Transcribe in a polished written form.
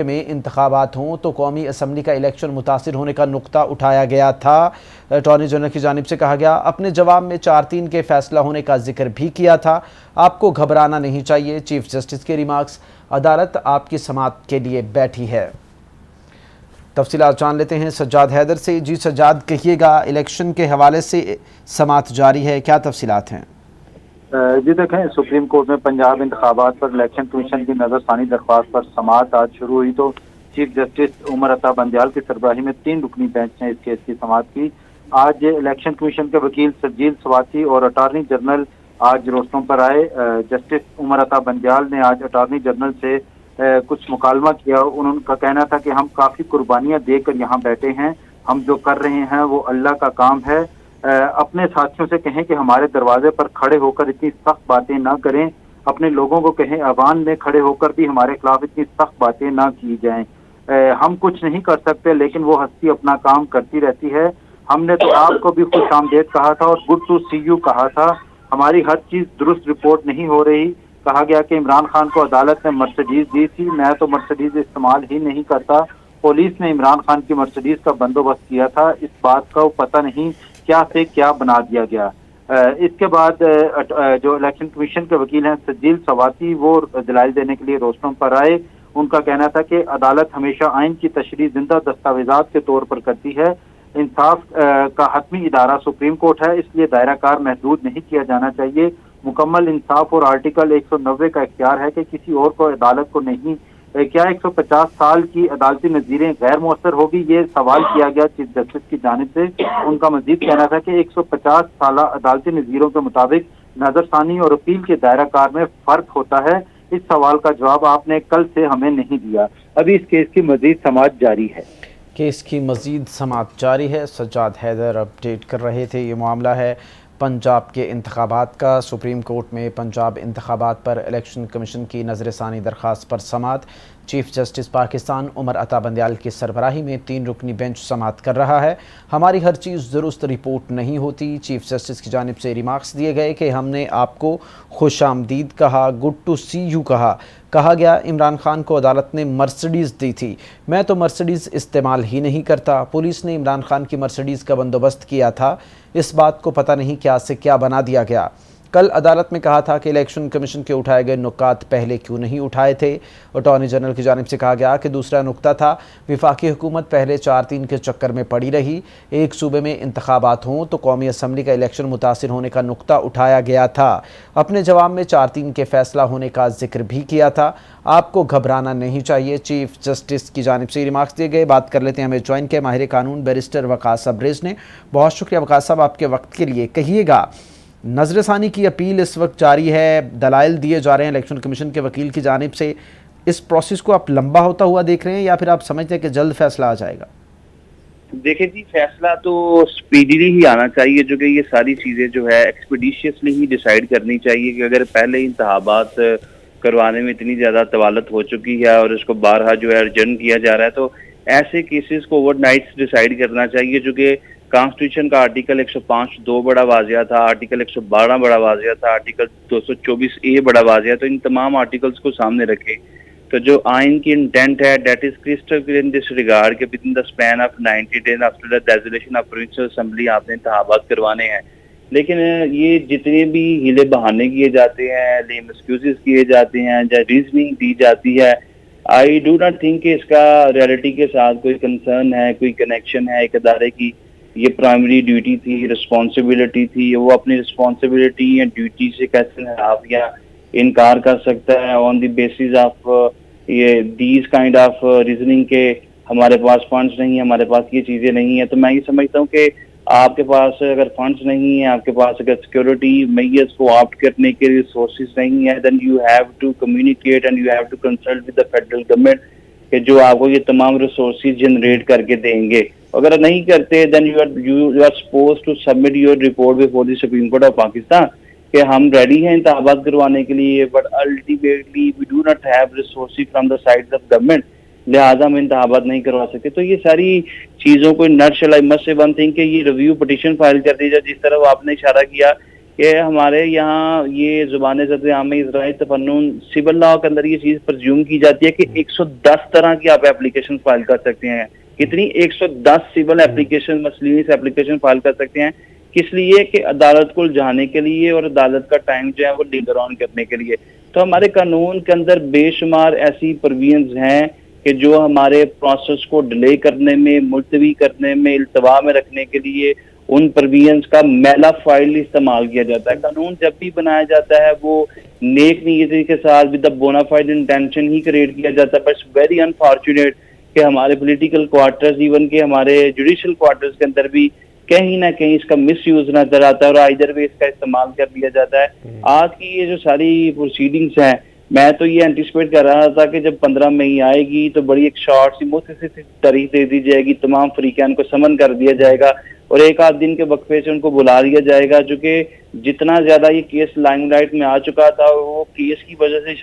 में इंतखाबात हों तो कौमी असम्बली का इलेक्शन मुतासिर होने का नुक्ता उठाया गया था। अटॉर्नी जनरल की जानिब से कहा गया, अपने जवाब में 4-3 के फैसला होने का जिक्र भी किया था। आपको घबराना नहीं चाहिए, चीफ जस्टिस के रिमार्क्स। अदालत आपकी समाअत के लिए बैठी है। तफसीलात जान लेते हैं सज्जाद हैदर से। जी सज्जाद, कहिएगा, इलेक्शन के हवाले से समाअत जारी है, क्या तफसीलात हैं? जी देखें, सुप्रीम कोर्ट में पंजाब इंतखाबात पर इलेक्शन कमीशन की नजरसानी दरख्वास्त पर समाअत आज शुरू हुई तो चीफ जस्टिस उमर अता बंदियाल की सरबराही में 3 रुकनी बेंच ने इस केस की समाअत की। आज इलेक्शन कमीशन के वकील सजील स्वाति और अटॉर्नी जनरल आज रोस्टों पर आए। जस्टिस उमर अता बंदियाल ने आज अटॉर्नी जनरल से कुछ मुकालमा किया। उनका कहना था कि हम काफी कुर्बानियां देकर यहाँ बैठे हैं, हम जो कर रहे हैं वो अल्लाह का काम है। अपने साथियों से कहें कि हमारे दरवाजे पर खड़े होकर इतनी सख्त बातें ना करें। अपने लोगों को कहें अवान में खड़े होकर भी हमारे खिलाफ इतनी सख्त बातें ना की जाएं। हम कुछ नहीं कर सकते, लेकिन वो हस्ती अपना काम करती रहती है। हमने तो आपको भी खुश आमदेद कहा था और गुड टू सी यू कहा था। हमारी हर चीज दुरुस्त रिपोर्ट नहीं हो रही। कहा गया कि इमरान खान को अदालत ने मर्सिडीज दी थी, मैं तो मर्सिडीज इस्तेमाल ही नहीं करता। पुलिस ने इमरान खान की मर्सिडीज का बंदोबस्त किया था, इस बात का पता नहीं क्या से क्या बना दिया गया। इसके बाद जो इलेक्शन कमीशन के वकील हैं सजील सवाती, वो दलाइल देने के लिए रोस्टों पर आए। उनका कहना था कि अदालत हमेशा आइन की तशरीह जिंदा दस्तावेजात के तौर पर करती है। इंसाफ का हतमी इदारा सुप्रीम कोर्ट है, इसलिए दायरा कार महदूद नहीं किया जाना चाहिए। मुकम्मल इंसाफ और आर्टिकल 190 का इख्तियार है कि किसी और को अदालत को नहीं। क्या 150 साल की अदालती नजीरें गैर मौसर होगी, ये सवाल किया गया चीफ जस्टिस की जानिब से। उनका मजीद कहना था कि 150 साल अदालती नजीरों के मुताबिक नजरसानी और अपील के दायरा कार में फर्क होता है। इस सवाल का जवाब आपने कल से हमें नहीं दिया। अभी इस केस की मजीद समाअत जारी है। केस की मजीद समाअत जारी है। सज्जाद हैदर अपडेट कर रहे थे। ये मामला है पंजाब के इंतखाबात का। सुप्रीम कोर्ट में पंजाब इंतखाबात पर इलेक्शन कमीशन की नज़रसानी दरख्वास्त पर समाअत। चीफ जस्टिस पाकिस्तान उमर अता बंदियाल की सरबराही में 3 रुकनी बेंच समाअत कर रहा है। हमारी हर चीज़ दुरुस्त रिपोर्ट नहीं होती। चीफ जस्टिस की जानिब से रिमार्क्स दिए गए कि हमने आपको खुश आमदीद कहा, गुड टू सी यू कहा। कहा गया, इमरान खान को अदालत ने मर्सिडीज़ दी थी, मैं तो मर्सिडीज़ इस्तेमाल ही नहीं करता। पुलिस ने इमरान खान की मर्सिडीज़ का बंदोबस्त किया था, इस बात को पता नहीं क्या से क्या बना दिया गया। कल अदालत में कहा था कि इलेक्शन कमीशन के उठाए गए नुकात पहले क्यों नहीं उठाए थे। अटॉर्नी जनरल की जानिब से कहा गया कि दूसरा नुकता था, विफाकी हुकूमत पहले 4-3 के चक्कर में पड़ी रही। एक सूबे में इंतखाबात हों तो कौमी असम्बली का इलेक्शन मुतासिर होने का नुकता उठाया गया था। अपने जवाब में 4-3 के फैसला होने का जिक्र भी किया था। आपको घबराना नहीं चाहिए, चीफ जस्टिस की जानिब से रिमार्क्स दिए गए। बात कर लेते हैं, हमें ज्वाइन किया माहिर कानून बैरिस्टर वकास अब्रेज ने। बहुत शुक्रिया वकास साहब आपके वक्त के लिए। कहिएगा, नजरसानी की अपील इस वक्त जारी है, दलाइल दिए जा रहे हैं इलेक्शन कमीशन के वकील की जानिब से। इस प्रोसेस को आप लंबा होता हुआ देख रहे हैं या फिर आप समझते हैं कि जल्द फैसला आ जाएगा? देखिए जी, फैसला तो स्पीडीली ही आना चाहिए, जो कि ये सारी चीजें जो है एक्सपीडिशियसली ही डिसाइड करनी चाहिए। कि अगर पहले ही इंतखाबात करवाने में इतनी ज्यादा तवालत हो चुकी है और इसको बारहा जो है अर्जेंट किया जा रहा है, तो ऐसे केसेस को ओवरनाइट डिसाइड करना चाहिए। जो कि कॉन्स्टिट्यूशन का आर्टिकल 105(2) बड़ा वाजिया था, आर्टिकल 112 बड़ा वाजिया था, आर्टिकल 224A बड़ा वाजिया। तो इन तमाम आर्टिकल्स को सामने रखें तो जो आइन की इंटेंट है, that is crystal clear in this regard के within the span of 90 days after the dissolution of provincial assembly आपने इंतखाबात करवाने हैं। लेकिन ये जितने भी हीले बहाने किए जाते हैं, लेम एक्सक्यूजेस किए जाते हैं या रीजनिंग दी जाती है, आई डू नॉट थिंक कि इसका रियलिटी के साथ कोई कंसर्न है, कोई कनेक्शन है। एक अदारे की ये प्राइमरी ड्यूटी थी, रिस्पॉन्सिबिलिटी थी, वो अपनी रिस्पॉन्सिबिलिटी या ड्यूटी से कैसे इंहराफ या इनकार कर सकता है ऑन द बेसिस ऑफ ये दीज काइंड ऑफ रीजनिंग के हमारे पास फंड्स नहीं है, हमारे पास ये चीजें नहीं है। तो मैं ये समझता हूँ कि आपके पास अगर फंड्स नहीं है, आपके पास अगर सिक्योरिटी मेजर्स को ऑप्ट करने के रिसोर्सेज नहीं है, then you have to communicate and you have to consult with the federal government कि जो आपको ये तमाम रिसोर्सेज जनरेट करके देंगे। अगर नहीं करते then you are supposed to submit your report before the Supreme Court of Pakistan कि हम रेडी हैं इंतखाबात करवाने के लिए, but ultimately we do not have resources from the side of government, लिहाजा हम इंतखाबात नहीं करवा सकते। तो ये सारी चीजों को nutshell I must say one thing कि ये रिव्यू पिटीशन फाइल कर दी जाए, जिस तरह आपने इशारा किया कि हमारे यहाँ ये ज़ुबान ज़द आम इज़राई तफन्नुन सिविल लॉ के अंदर ये चीज़ प्रज्यूम की जाती है कि 110 तरह की आप एप्लीकेशन फाइल कर सकते हैं। कितनी? 110 सिविल एप्लीकेशन, मसलिस एप्लीकेशन फाइल कर सकते हैं। किस लिए? कि अदालत को जाने के लिए और अदालत का टाइम जो है वो लिंगर ऑन करने के लिए। तो हमारे कानून के अंदर बेशुमार ऐसी प्रोविजंस हैं कि जो हमारे प्रोसेस को डिले करने में, मुलतवी करने में, इल्तवा में रखने के लिए उन प्रोविजंस का मैला फाइल इस्तेमाल किया जाता है। कानून जब भी बनाया जाता है वो नेक नीयति के साथ विद द बोनाफाइड इंटेंशन ही क्रिएट किया जाता है। बट वेरी अनफॉर्चुनेट कि हमारे पॉलिटिकल क्वार्टर्स, इवन के हमारे जुडिशियल क्वार्टर्स के अंदर भी कहीं ना कहीं इसका मिस यूज नजर आता है और आइदर वे इसका इस्तेमाल कर लिया जाता है। आज की ये जो सारी प्रोसीडिंग्स हैं, मैं तो ये एंटिसिपेट कर रहा था कि जब 15 मई आएगी तो बड़ी एक शॉर्ट सी मुख्तसर सी तारीख दे दी जाएगी, तमाम फरीकान को समन कर दिया जाएगा और एक आध दिन के वक्फे से उनको बुला लिया जाएगा। जो कि जितना ज्यादा ये केस लाइमलाइट में आ चुका था वो केस की वजह से